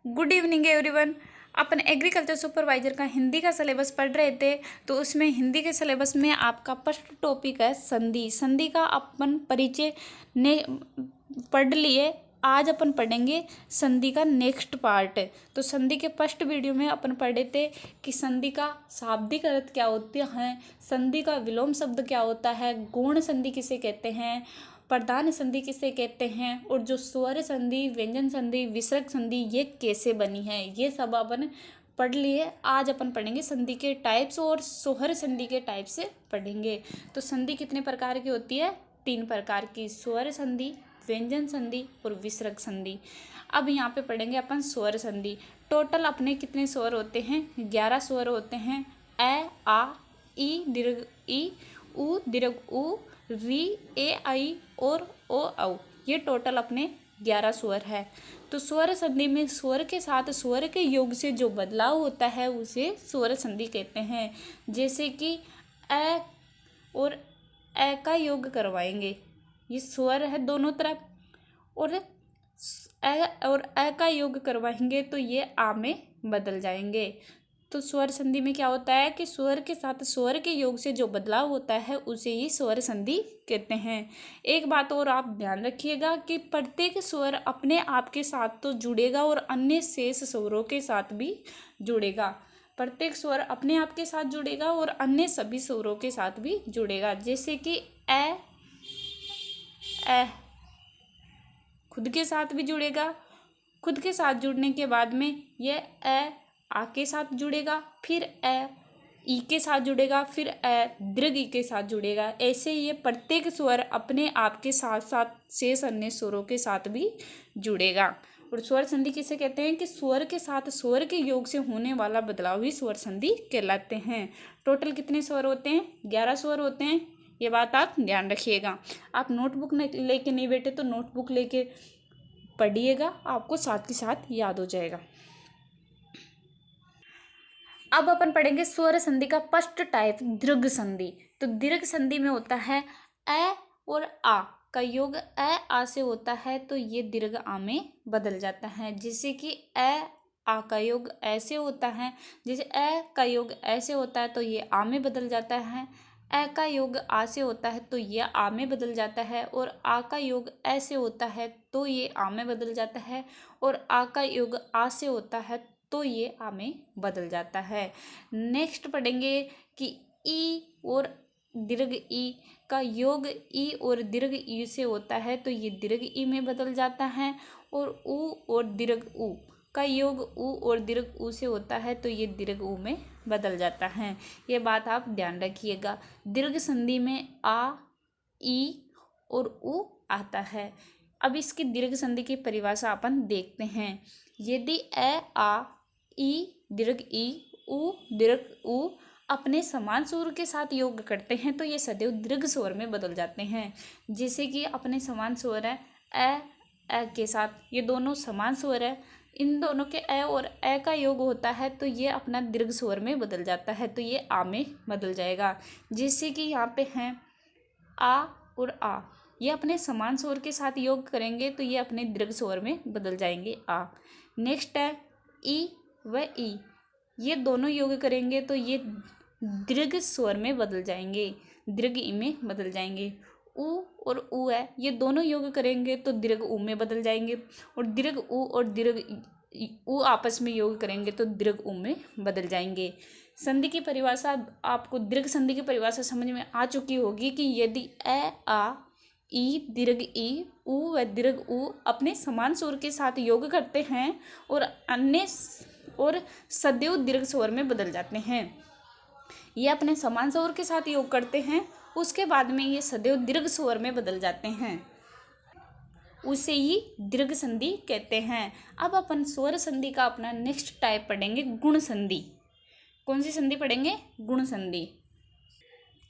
Good evening everyone. अपन agriculture supervisor का हिंदी का सिलेबस पढ़ रहे थे, तो उसमें हिंदी के सिलेबस में आपका फर्स्ट टॉपिक है संधि। संधि का अपन परिचय ने पढ़ लिए। आज अपन पढ़ेंगे संधि का नेक्स्ट पार्ट। तो संधि के फर्स्ट वीडियो में अपन पढ़े थे कि संधि का शाब्दिक अर्थ क्या होते हैं, संधि का विलोम शब्द क्या होता है, गौण संधि किसे कहते हैं, प्रधान संधि किसे कहते हैं, और जो स्वर संधि, व्यंजन संधि, विसर्ग संधि ये कैसे बनी है, ये सब अपन पढ़ लिए। आज अपन पढ़ेंगे संधि के टाइप्स और सोहर संधि के टाइप से पढ़ेंगे। तो संधि कितने प्रकार की होती है? 3 प्रकार की, स्वर संधि, व्यंजन संधि और विसर्ग संधि। अब यहाँ पे पढ़ेंगे अपन स्वर संधि। टोटल अपने कितने स्वर होते हैं? 11 स्वर होते हैं। ए, आ, ई दीर्घ ई, उ दीर्घ उ, री, ए, आई और ओ, औ। ये टोटल अपने 11 स्वर है। तो स्वर संधि में स्वर के साथ स्वर के योग से जो बदलाव होता है उसे स्वर संधि कहते हैं। जैसे कि ए और ए का योग करवाएंगे, ये स्वर है दोनों तरफ, और ए और ए का योग करवाएंगे तो ये आ में बदल जाएंगे। तो स्वर संधि में क्या होता है कि स्वर के साथ स्वर के योग से जो बदलाव होता है उसे ही स्वर संधि कहते हैं। एक बात और आप ध्यान रखिएगा कि प्रत्येक स्वर अपने आप के साथ तो जुड़ेगा और अन्य शेष स्वरों के साथ भी जुड़ेगा। प्रत्येक स्वर अपने आप के साथ जुड़ेगा और अन्य सभी स्वरों के साथ भी जुड़ेगा। जैसे कि ए खुद के साथ भी जुड़ेगा, खुद के साथ जुड़ने के बाद में यह ए आ के साथ जुड़ेगा, फिर ए ई के साथ जुड़ेगा, फिर ए दीर्घ ई के साथ जुड़ेगा। ऐसे ये प्रत्येक स्वर अपने आप के साथ साथ शेष अन्य स्वरों के साथ भी जुड़ेगा। और स्वर संधि किसे कहते हैं कि स्वर के साथ स्वर के योग से होने वाला बदलाव ही स्वर संधि कहलाते हैं। टोटल कितने स्वर होते हैं? 11 स्वर होते हैं। ये बात आप ध्यान रखिएगा। आप नोटबुक लेके नहीं बैठे तो नोटबुक लेके पढ़िएगा, आपको साथ के साथ याद हो जाएगा। अब अपन पढ़ेंगे स्वर संधि का फर्स्ट टाइप, दीर्घ संधि। तो दीर्घ संधि में होता है ए और आ का योग ए आ से होता है तो ये दीर्घ आ में बदल जाता है। जैसे कि ए आ का योग ऐसे होता है, जैसे ए का योग ऐसे होता है तो ये आ में बदल जाता है। ए का योग आ से होता है तो ये आ में बदल जाता है, और आ का योग ऐसे होता है तो ये आ में बदल जाता है, और आ का योग आ से होता है तो ये आ में बदल जाता है। नेक्स्ट पढ़ेंगे कि ई और दीर्घ ई का योग ई और दीर्घ ई से होता है तो ये दीर्घ ई में बदल जाता है, और उ और दीर्घ उ का योग उ और दीर्घ उ से होता है तो ये दीर्घ उ में बदल जाता है। ये बात आप ध्यान रखिएगा। दीर्घ संधि में आ, ई और उ आता है। अब इसकी दीर्घ संधि की परिभाषा अपन देखते हैं। यदि ए आ, ई दीर्घ ई, उ दीर्घ उ अपने समान स्वर के साथ योग करते हैं तो ये सदैव दीर्घ स्वर में बदल जाते हैं। जैसे कि अपने समान स्वर है ए के साथ, ये दोनों समान स्वर है, इन दोनों के ए और ए का योग होता है तो ये अपना दीर्घ स्वर में बदल जाता है, तो ये आ में बदल जाएगा। जैसे कि यहाँ पे हैं आ और आ, ये अपने समान स्वर के साथ योग करेंगे तो ये अपने दीर्घ स्वर में बदल जाएंगे आ। नेक्स्ट है ई व ई, ये दोनों योग करेंगे तो ये दीर्घ स्वर में बदल जाएंगे, दीर्घ ई में बदल जाएंगे। उ और उ है, ये दोनों योग करेंगे तो दीर्घ उ में बदल जाएंगे, और दीर्घ उ और दीर्घ उ आपस में योग करेंगे तो दीर्घ उ में बदल जाएंगे। संधि की परिभाषा आपको, दीर्घ संधि की परिभाषा समझ में आ चुकी होगी कि यदि ए आ, ई दीर्घ ई, उ व दीर्घ उ अपने समान स्वर के साथ योग करते हैं और अन्य और सदैव दीर्घ स्वर में बदल जाते हैं। ये अपने समान स्वर के साथ योग करते हैं, उसके बाद में ये सदैव दीर्घ स्वर में बदल जाते हैं, उसे ही दीर्घ संधि कहते हैं। अब अपन स्वर संधि का अपना नेक्स्ट टाइप पढ़ेंगे, गुण संधि। कौन सी संधि पढ़ेंगे? गुण संधि।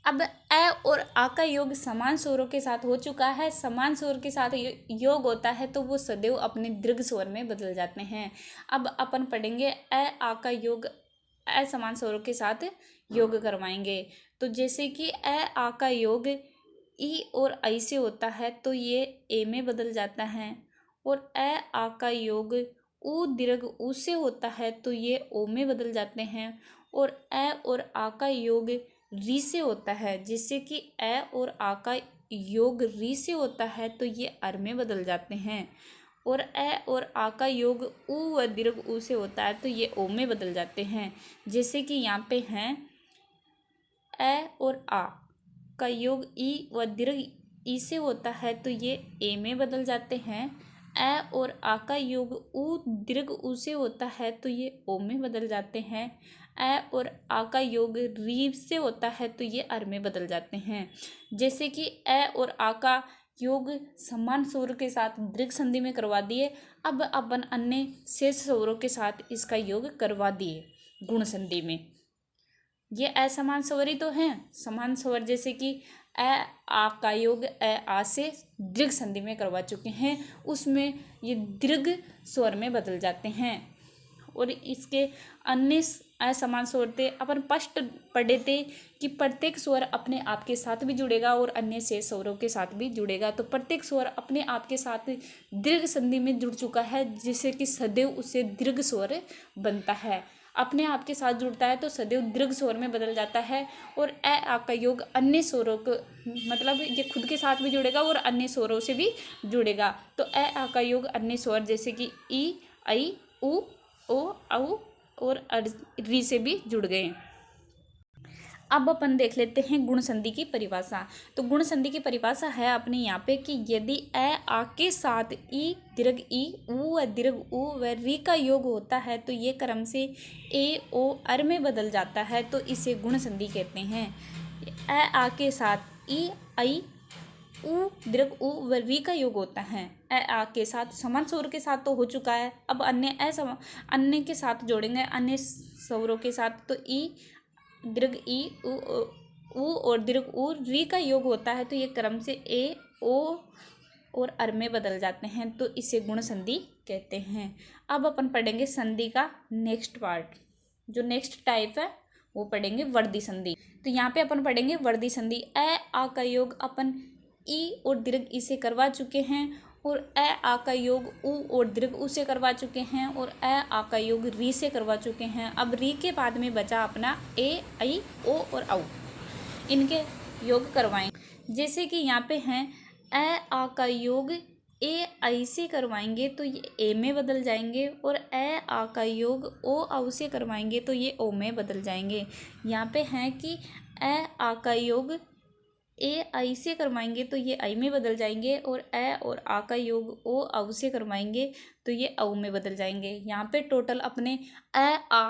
अब ए और आ का योग समान स्वरों के साथ हो चुका है, समान स्वर के साथ योग होता है तो वो सदैव अपने दीर्घ स्वर में बदल जाते हैं। अब अपन पढ़ेंगे ए आ का योग असमान स्वरों के साथ योग करवाएंगे। तो जैसे कि ए आ का योग ई और आई से होता है तो ये ए में बदल जाता है, और ए आ का योग ऊ दीर्घ ऊ से होता है तो ये ओ में बदल जाते हैं। और ए और आ का योग री से होता है, जिससे कि ए और आ का योग री से होता है तो ये अर में बदल जाते हैं। और ए और आ का योग ऊ व दीर्घ ऊ से होता है तो ये ओ में बदल जाते हैं। जैसे कि यहाँ पे हैं ए और आ का योग ई व दीर्घ ई से होता है तो ये ए में बदल जाते हैं। ए और आ का योग ऊ दीर्घ ऊ से होता है तो ये ओ में बदल जाते हैं। ए और आ का योग री से होता है तो ये अर में बदल जाते हैं। जैसे कि ए और आ का योग समान स्वरों के साथ दीर्घ संधि में करवा दिए, अब अपन अन्य शेष स्वरों के साथ इसका योग करवा दिए गुण संधि में। ये असमान स्वर ही तो हैं। समान स्वर जैसे कि ए आ का योग ए आ से दीर्घ संधि में करवा चुके हैं, उसमें ये दीर्घ स्वर में बदल जाते हैं। और इसके अन्य असमान स्वर थे, अपन स्पष्ट पढ़े थे कि प्रत्येक स्वर अपने आप के साथ भी जुड़ेगा और अन्य शेष स्वरों के साथ भी जुड़ेगा। तो प्रत्येक स्वर अपने आप के साथ दीर्घ संधि में जुड़ चुका है, जिससे कि सदैव उससे दीर्घ स्वर बनता है। अपने आप के साथ जुड़ता है तो सदैव दीर्घ स्वर में बदल जाता है। और ए आ का योग अन्य स्वरों को, मतलब ये खुद के साथ भी जुड़ेगा और अन्य स्वरों से भी जुड़ेगा। तो ए आ का योग अन्य स्वर जैसे कि ई, आई, उ, ओ, औ और री से भी जुड़ गए। अब अपन देख लेते हैं गुण संधि की परिभाषा। तो गुण संधि की परिभाषा है अपने यहाँ पे कि यदि ए आ के साथ ई दीर्घ ई ऊ व दीर्घ ऊ व री का योग होता है तो ये क्रम से ए ओ अर में बदल जाता है, तो इसे गुण संधि कहते हैं। ए आ के साथ ई आई ऊ दीर्घ ऊ व री का योग होता है। ए आ के साथ समान स्वर के साथ तो हो चुका है, अब अन्य के साथ जोड़ेंगे अन्य स्वरों के साथ। तो ई दीर्घ ई ऊ और दीर्घ ऊ री का योग होता है तो ये क्रम से ए ओ और अर में बदल जाते हैं, तो इसे गुण संधि कहते हैं। अब अपन पढ़ेंगे संधि का नेक्स्ट पार्ट, जो नेक्स्ट टाइप है वो पढ़ेंगे वर्दी संधि। तो यहाँ पे अपन पढ़ेंगे वर्दी संधि। ए आ का योग अपन ई और दीर्घ ई से करवा चुके हैं, और ए आ का योग ऊ और दीर्घ ऊ से करवा चुके हैं, और ए आ का योग री से करवा चुके हैं। अब री के बाद में बचा अपना ए आई ओ और औ, इनके योग करवाएं। जैसे कि यहाँ पे हैं ए आ का योग ए आई से करवाएंगे तो ये ए में बदल जाएंगे, और ए आ का योग ओ औ से करवाएंगे तो ये ओ में बदल जाएंगे। यहाँ पे हैं कि ए आ का योग ए आई से करवाएंगे तो ये आई में बदल जाएंगे, और ए और आ का योग ओ औ से करवाएंगे तो ये औ में बदल जाएंगे। यहाँ पे टोटल अपने ए आ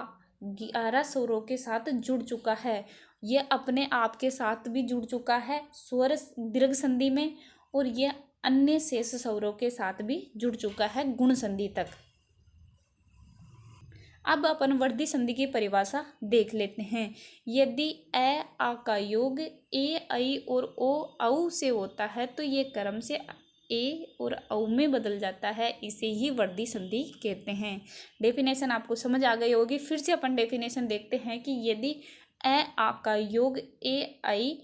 11 स्वरों के साथ जुड़ चुका है। ये अपने आप के साथ भी जुड़ चुका है स्वर दीर्घ संधि में, और ये अन्य शेष स्वरों के साथ भी जुड़ चुका है गुण संधि तक। अब अपन वर्दी संधि की परिभाषा देख लेते हैं। यदि ए आ का योग ए आई और ओ औ से होता है तो ये क्रम से ए और औ में बदल जाता है, इसे ही वर्दी संधि कहते हैं। डेफिनेशन आपको समझ आ गई होगी। फिर से अपन डेफिनेशन देखते हैं कि यदि ए आ का योग ए आई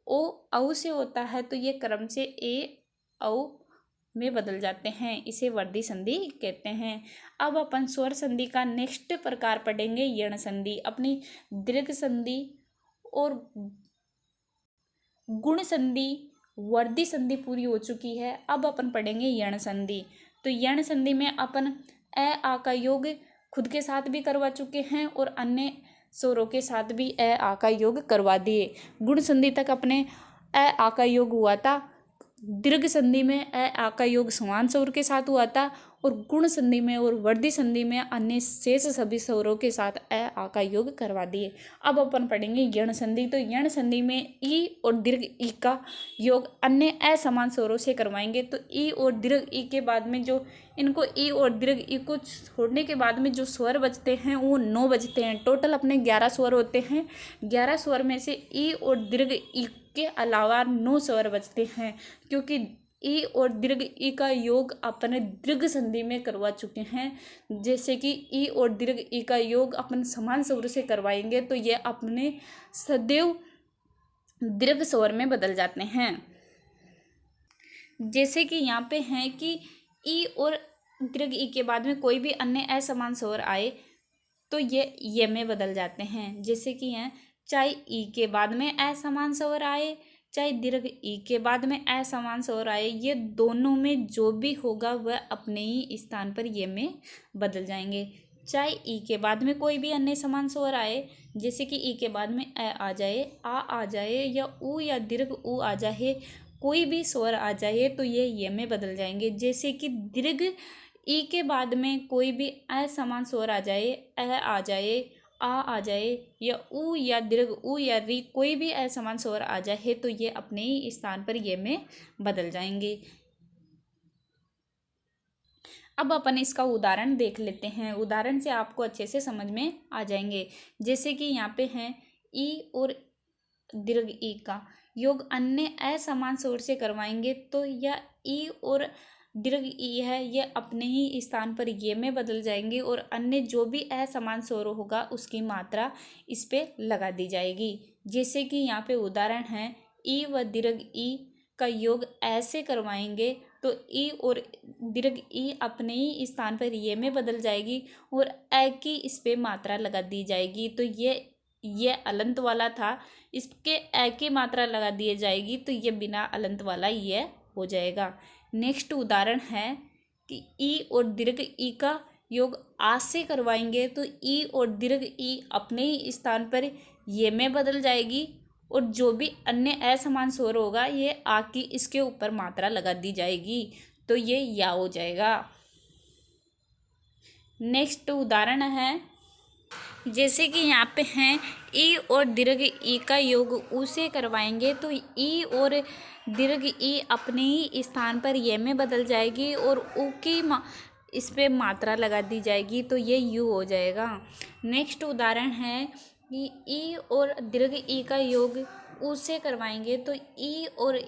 ओ औ से होता है तो ये क्रम से ए औ में बदल जाते हैं, इसे वर्दी संधि कहते हैं। अब अपन स्वर संधि का नेक्स्ट प्रकार पढ़ेंगे यण संधि। अपनी दीर्घ संधि और गुण संधि वर्दी संधि पूरी हो चुकी है। अब अपन पढ़ेंगे यण संधि। तो यण संधि में अपन ए आ का योग खुद के साथ भी करवा चुके हैं और अन्य स्वरों के साथ भी ए आ का योग करवा दिए। गुण संधि तक अपने ए आ का योग हुआ था। दीर्घ संधि में ए आ का योग समान स्वर के साथ हुआ था, और गुण संधि में और वर्दी संधि में अन्य शेष सभी स्वरों के साथ ए आ का योग करवा दिए। अब अपन पढ़ेंगे यण संधि। तो यण संधि में ई और दीर्घ ई का योग अन्य असमान स्वरों से करवाएंगे। तो ई और दीर्घ ई के बाद में जो इनको ई और दीर्घ ई को छोड़ने के बाद में जो स्वर बचते हैं वो 9 बचते हैं। टोटल अपने 11 स्वर होते हैं। 11 स्वर में से ई और दीर्घ ई के अलावा 9 स्वर बचते हैं, क्योंकि ई और दीर्घ ई का योग अपने दीर्घ संधि में करवा चुके हैं। जैसे कि ई और दीर्घ ई का योग अपन समान स्वर से करवाएंगे तो ये अपने सदैव दीर्घ स्वर में बदल जाते हैं। जैसे कि यहाँ पे हैं कि ई और दीर्घ ई के बाद में कोई भी अन्य असमान स्वर आए तो ये में बदल जाते हैं। जैसे कि हैं, चाहे ई के बाद में असमान स्वर आए, चाहे दीर्घ ई के बाद में असमान स्वर आए, ये दोनों में जो भी होगा वह अपने ही स्थान पर ये में बदल जाएंगे। चाहे ई के बाद में कोई भी अन्य समान स्वर आए, जैसे कि ई के बाद में आ जाए, आ जाए, या दीर्घ ऊ आ जाए, कोई भी स्वर आ जाए तो ये में बदल जाएंगे। जैसे कि दीर्घ ई के बाद में कोई भी असमान स्वर आ जाए, आ जाए, आ जाए, या दीर्घ ऊ या री, कोई भी असमान स्वर आ जाए तो ये अपने ही स्थान पर ये में बदल जाएंगे। अब अपन इसका उदाहरण देख लेते हैं। उदाहरण से आपको अच्छे से समझ में आ जाएंगे। जैसे कि यहाँ पे हैं, ई और दीर्घ ई का योग अन्य असमान स्वर से करवाएंगे तो यह ई और दीर्घ ई है, ये अपने ही स्थान पर ये में बदल जाएंगे और अन्य जो भी असमान स्वर होगा उसकी मात्रा इस पे लगा दी जाएगी। जैसे कि यहाँ पे उदाहरण है, ई व दीर्घ ई का योग ऐसे करवाएंगे तो ई और दीर्घ ई अपने ही स्थान पर ये में बदल जाएगी और ए की इस पे मात्रा लगा दी जाएगी। तो ये अलंत वाला था, इसके ए की मात्रा लगा दी जाएगी तो ये बिना अलंत वाला ये हो जाएगा। नेक्स्ट उदाहरण है कि ई और दीर्घ ई का योग आ से करवाएंगे तो ई और दीर्घ ई अपने ही स्थान पर ये में बदल जाएगी और जो भी अन्य असमान स्वर होगा ये आ की इसके ऊपर मात्रा लगा दी जाएगी तो ये या हो जाएगा। नेक्स्ट उदाहरण है, जैसे कि यहाँ पे हैं, ई और दीर्घ ई का योग ऊ से करवाएंगे तो ई और दीर्घ ई अपने ही स्थान पर ये में बदल जाएगी और ऊ की इस पे मात्रा लगा दी जाएगी तो ये यू हो जाएगा। नेक्स्ट उदाहरण है कि ई और दीर्घ ई का योग ऊ से करवाएंगे तो ई और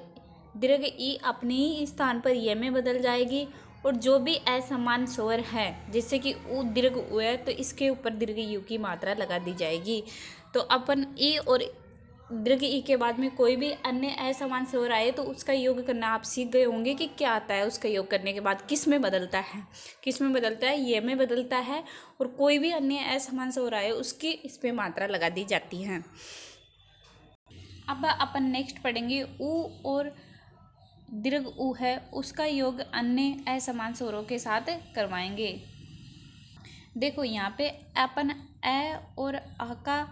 दीर्घ ई अपने ही स्थान पर ये में बदल जाएगी और जो भी असमान स्वर है, जैसे कि ऊ दीर्घ ऊ है तो इसके ऊपर दीर्घ यू की मात्रा लगा दी जाएगी। तो अपन ई और दीर्घ ई के बाद में कोई भी अन्य असमान स्वर आए तो उसका योग करना आप सीख गए होंगे कि क्या आता है। उसका योग करने के बाद किस में बदलता है, किस में बदलता है, ये में बदलता है और कोई भी अन्य असमान स्वर आए उसकी इस पे मात्रा लगा दी जाती है। अब अपन नेक्स्ट पढ़ेंगे, ऊ और दीर्घ ऊ है उसका योग अन्य असमान स्वरों के साथ करवाएंगे। देखो यहाँ पे अपन ए और आ का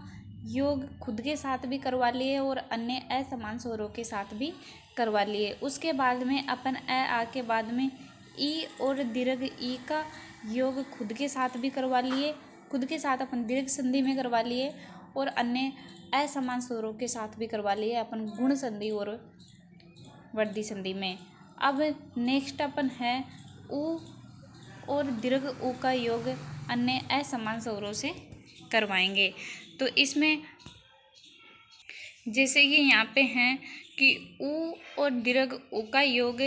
योग खुद के साथ भी करवा लिए और अन्य असमान स्वरों के साथ भी करवा लिए। उसके बाद में अपन ए आ के बाद में ई और दीर्घ ई का योग खुद के साथ भी करवा लिए, खुद के साथ अपन दीर्घ संधि में करवा लिए और अन्य असमान स्वरों के साथ भी करवा लिए अपन गुण संधि और वर्धी संधि में। अब नेक्स्ट अपन है, ऊ और दीर्घ ऊ का योग अन्य असमान स्वरों से करवाएंगे। तो इसमें जैसे कि यहाँ पे हैं कि ऊ और दीर्घ ऊ का योग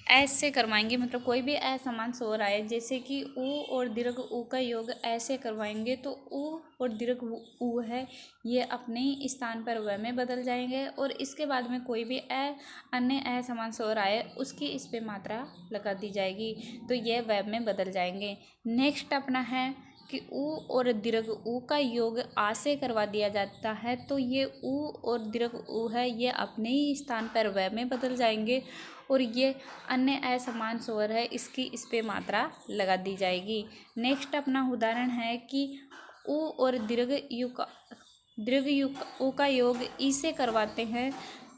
ऐसे करवाएंगे, मतलब कोई भी असमान स्वर आए, जैसे कि ऊ और दीर्घ ऊ का योग ऐसे करवाएंगे तो ऊ और दीर्घ ऊ है ये अपने ही स्थान पर व में बदल जाएंगे और इसके बाद में कोई भी अन्य असमान स्वर आए उसकी इस पे मात्रा लगा दी जाएगी तो ये व में बदल जाएंगे। नेक्स्ट अपना है कि ऊ और दीर्घ ऊ का योग आ से करवा दिया जाता है तो ये ऊ और दीर्घ ऊ है ये अपने ही स्थान पर व में बदल जाएंगे और ये अन्य असमान स्वर है इसकी इस पे मात्रा लगा दी जाएगी। नेक्स्ट अपना उदाहरण है कि ऊ और दीर्घ ऊ का योग ई से करवाते हैं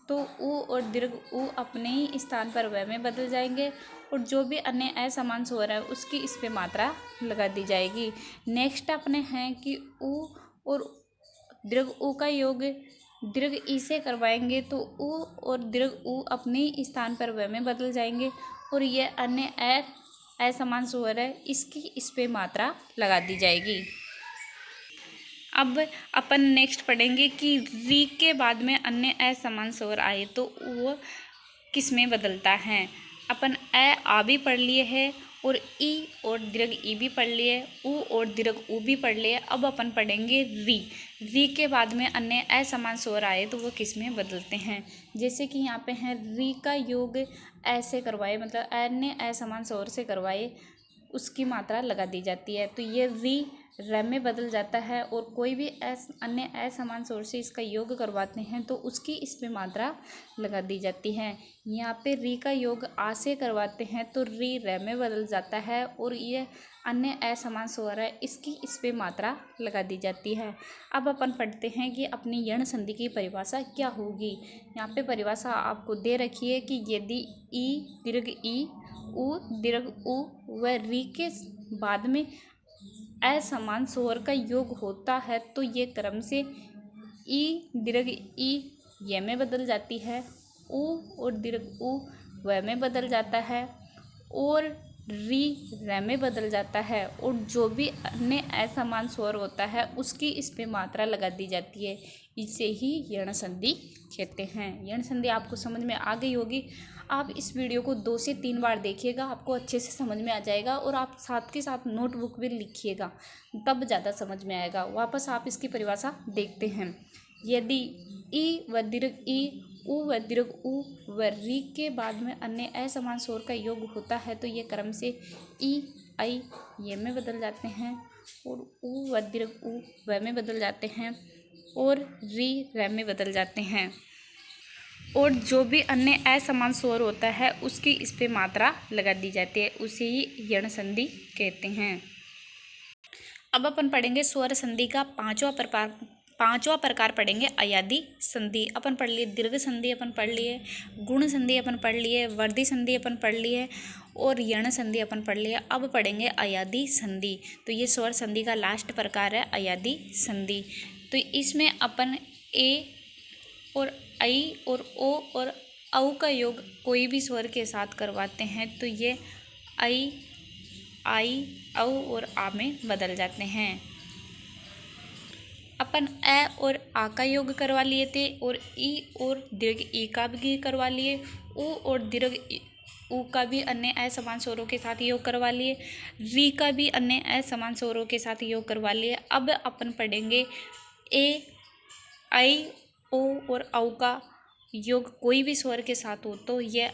तो ऊ और दीर्घ ऊ अपने ही स्थान पर व में बदल जाएंगे और जो भी अन्य असमान स्वर है उसकी इस पे मात्रा लगा दी जाएगी। नेक्स्ट अपने हैं कि ऊ और दीर्घ ऊ का योग दीर्घ ई से करवाएंगे तो ऊ और दीर्घ ऊ अपने स्थान पर व में बदल जाएंगे और ये अन्य असमान स्वर है इसकी इस पे मात्रा लगा दी जाएगी। अब अपन नेक्स्ट पढ़ेंगे कि री के बाद में अन्य असमान स्वर आए तो वो किस में बदलता है। अपन आ भी पढ़ लिए है और ई और दीर्घ ई भी पढ़ लिए, ऊ और दीर्घ ऊ भी पढ़ लिए। अब अपन पढ़ेंगे री के बाद में अन्य असमान स्वर आए तो वो किस में बदलते हैं। जैसे कि यहाँ पे हैं, री का योग ऐसे करवाए, मतलब अन्य असमान स्वर से करवाए उसकी मात्रा लगा दी जाती है। तो ये री र में बदल जाता है और कोई भी अन्य असमान स्वर से इसका योग करवाते हैं तो उसकी इस पे मात्रा लगा दी जाती है। यहाँ पे री का योग आ से करवाते हैं तो री र में बदल जाता है और ये अन्य असमान स्वर है, इसकी इस पे मात्रा लगा दी जाती है। अब अपन पढ़ते हैं कि अपनी यण संधि की परिभाषा क्या होगी। यहाँ पे परिभाषा आपको दे रखी है कि यदि ई दीर्घ ई, उ दीर्घ उ व री के बाद में असमान स्वर का योग होता है तो ये क्रम से ई दीर्घ ई ये में बदल जाती है, उ और दीर्घ उ व में बदल जाता है और री र में बदल जाता है और जो भी अन्य असमान स्वर होता है उसकी इस पे मात्रा लगा दी जाती है। इसे ही यण संधि कहते हैं। यण संधि आपको समझ में आ गई होगी। आप इस वीडियो को 2 से 3 बार देखिएगा, आपको अच्छे से समझ में आ जाएगा और आप साथ के साथ नोटबुक भी लिखिएगा, तब ज़्यादा समझ में आएगा। वापस आप इसकी परिभाषा देखते हैं। यदि ई व दीर्घ ई, उ व दीर्घ उ व री के बाद में अन्य असमान स्वर का योग होता है तो ये क्रम से ई आई ये में बदल जाते हैं और उ व दीर्घ उ व में बदल जाते हैं और री र में बदल जाते हैं और जो भी अन्य असमान स्वर होता है उसकी इस पे मात्रा लगा दी जाती है, उसे ही यण संधि कहते हैं। अब अपन पढ़ेंगे स्वर संधि का पांचवा प्रकार पढ़ेंगे अयादी संधि। अपन पढ़ लिए दीर्घ संधि, अपन पढ़ लिए गुण संधि, अपन पढ़ लिए वर्धी संधि, अपन पढ़ लिए और यण संधि अपन पढ़ लिए। अब पढ़ेंगे अयादी संधि। तो ये स्वर संधि का लास्ट प्रकार है अयादी संधि। तो इसमें अपन ए और आई और ओ और औ का योग कोई भी स्वर के साथ करवाते हैं तो ये आई औ और आ में बदल जाते हैं। अपन ए और आ का योग करवा लिए थे और ई और दीर्घ ई का भी करवा लिए, उ और दीर्घ उ का भी अन्य असमान स्वरों के साथ योग करवा लिए, री का भी अन्य असमान स्वरों के साथ योग करवा लिए। अब अपन पढ़ेंगे ए आई ओ और औ का योग कोई भी स्वर के साथ हो तो ये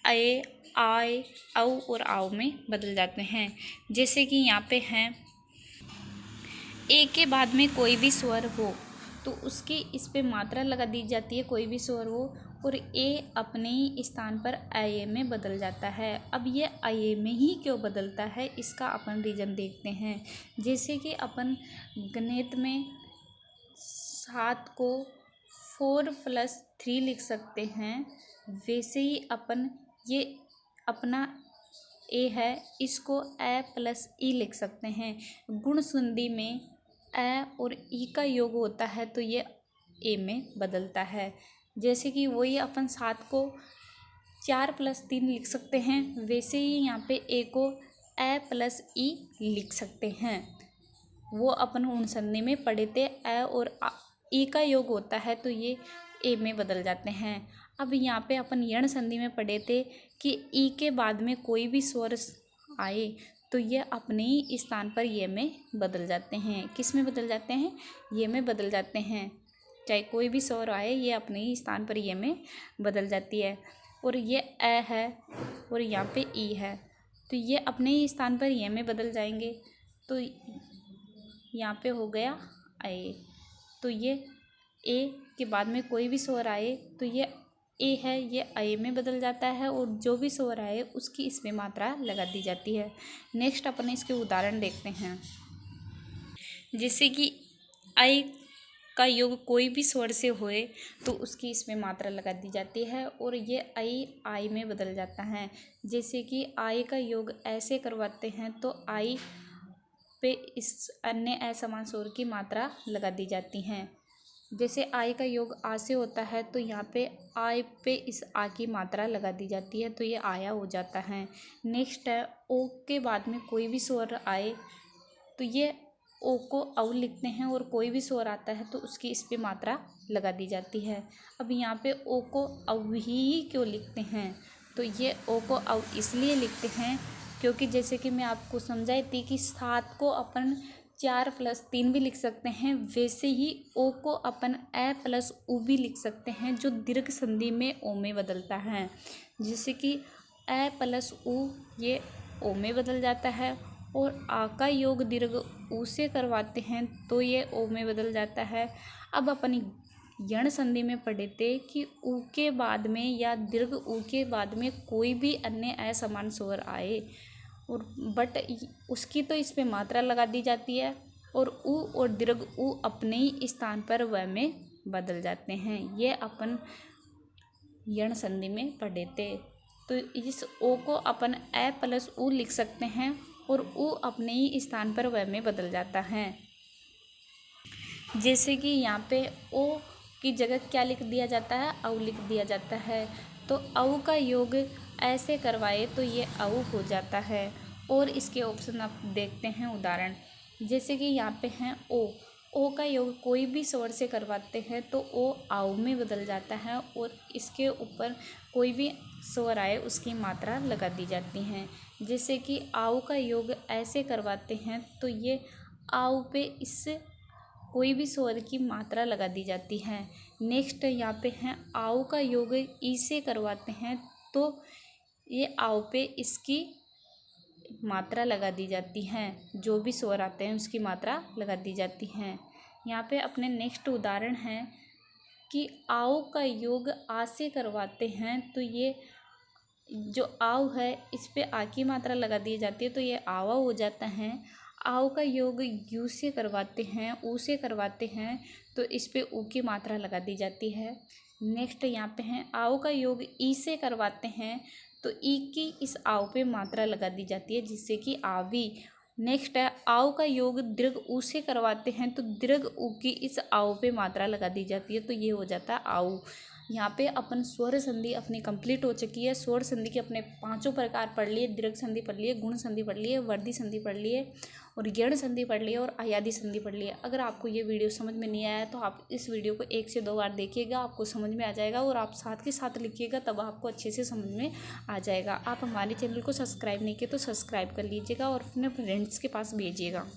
ए आए औ और आओ में बदल जाते हैं। जैसे कि यहाँ पे हैं ए के बाद में कोई भी स्वर हो तो उसकी इस पे मात्रा लगा दी जाती है, कोई भी स्वर हो, और ए अपने ही स्थान पर आए में बदल जाता है। अब ये आए में ही क्यों बदलता है इसका अपन रीजन देखते हैं। जैसे कि अपन गणित में 7 को 4+3 लिख सकते हैं, वैसे ही अपन ये अपना ए है इसको ए प्लस ई लिख सकते हैं। गुण संधि में ए और ई का योग होता है तो ये ए में बदलता है। जैसे कि वही अपन 7 को 4+3 लिख सकते हैं, वैसे ही यहाँ पे ए को ए प्लस ई लिख सकते हैं। वो अपन गुण संधि में पढ़े थे, ए और ई का योग होता है तो ये ए में बदल जाते हैं। अब यहाँ पे अपन यण संधि में पढ़े थे कि ई के बाद में कोई भी स्वर आए तो ये अपने ही स्थान पर ये में बदल जाते हैं। किस में बदल जाते हैं? ये में बदल जाते हैं। चाहे कोई भी स्वर आए ये अपने ही स्थान पर ये में बदल जाती है। और ये ए है और यहाँ पे ई है तो ये अपने ही स्थान पर ये में बदल जाएंगे। तो यहाँ पे हो गया ए। तो ये ए के बाद में कोई भी स्वर आए तो ये ए है, ये ए में बदल जाता है और जो भी स्वर आए उसकी इसमें मात्रा लगा दी जाती है। नेक्स्ट अपन इसके उदाहरण देखते हैं। जैसे कि आई का योग कोई भी स्वर से होए तो उसकी इसमें मात्रा लगा दी जाती है और ये आई में बदल जाता है। जैसे कि आई का योग ऐसे करवाते हैं तो आई पे इस अन्य असमान स्वर की मात्रा लगा दी जाती हैं। जैसे आई का योग आ से होता है तो यहाँ पे आई पे इस आ की मात्रा लगा दी जाती है तो ये आया हो जाता है। नेक्स्ट है ओ के बाद में कोई भी स्वर आए तो ये ओ को औ लिखते हैं और कोई भी स्वर आता है तो उसकी इस पे मात्रा लगा दी जाती है। अब यहाँ पे ओ को औ ही क्यों लिखते हैं? तो ये ओ को औ इसलिए लिखते हैं क्योंकि जैसे कि मैं आपको समझाई थी कि 7 को अपन 4+3 भी लिख सकते हैं, वैसे ही ओ को अपन ए प्लस उ भी लिख सकते हैं जो दीर्घ संधि में ओ में बदलता है। जैसे कि ए प्लस उ ये ओ में बदल जाता है। और आ का योग दीर्घ ऊ से करवाते हैं तो ये ओ में बदल जाता है। अब अपन यण संधि में पढ़े थे कि ऊ के बाद में या दीर्घ ऊ के बाद में कोई भी अन्य असमान स्वर आए और बट उसकी तो इस पे मात्रा लगा दी जाती है और ऊ और दीर्घ ऊ अपने ही स्थान पर व में बदल जाते हैं। ये अपन यण संधि में पढ़े थे। तो इस ओ को अपन ए प्लस ऊ लिख सकते हैं और ऊ अपने ही स्थान पर व में बदल जाता है। जैसे कि यहाँ पे ओ की जगह क्या लिख दिया जाता है, औ लिख दिया जाता है। तो औ का योग ऐसे करवाए तो ये औ हो जाता है। और इसके ऑप्शन आप देखते हैं उदाहरण, जैसे कि यहाँ पे हैं ओ का योग कोई भी स्वर से करवाते हैं तो ओ आओ में बदल जाता है और इसके ऊपर कोई भी स्वर आए उसकी मात्रा लगा दी जाती है। जैसे कि आओ का योग ऐसे करवाते हैं तो ये आओ पे इस कोई भी स्वर की मात्रा लगा दी जाती है। नेक्स्ट यहाँ पे हैं आओ का योग ई से करवाते हैं तो ये आओ पे इसकी मात्रा लगा दी जाती है। जो भी स्वर आते हैं उसकी मात्रा लगा दी जाती है। यहाँ पे अपने नेक्स्ट उदाहरण है कि आओ का योग आ से करवाते हैं तो ये जो आओ है इस पे आ की मात्रा लगा दी जाती है तो ये आवा हो जाता है। आओ का योग यू से करवाते हैं, ऊ से करवाते हैं तो इस पे ऊ की मात्रा लगा दी जाती है। नेक्स्ट यहाँ पे हैं आओ का योग ई से करवाते हैं तो ई की इस आओ पे मात्रा लगा दी जाती है जिससे कि आवी। नेक्स्ट है आओ का योग दीर्घ ऊ से करवाते हैं तो दीर्घ ऊ की इस आओ पे मात्रा लगा दी जाती है तो ये हो जाता है आओ। यहाँ पे अपन स्वर संधि अपनी कंप्लीट हो चुकी है। स्वर संधि के अपने पांचों प्रकार पढ़ लिए, दीर्घ संधि पढ़ लिए, गुण संधि पढ़ लिए, वर्धी संधि पढ़ लिए और यण संधि पढ़ लिए और अयादि संधि पढ़ लिए। अगर आपको ये वीडियो समझ में नहीं आया तो आप इस वीडियो को 1 से 2 बार देखिएगा, आपको समझ में आ जाएगा और आप साथ के साथ लिखिएगा तब आपको अच्छे से समझ में आ जाएगा। आप हमारे चैनल को सब्सक्राइब नहीं किए तो सब्सक्राइब कर लीजिएगा और अपने फ्रेंड्स के पास भेजिएगा।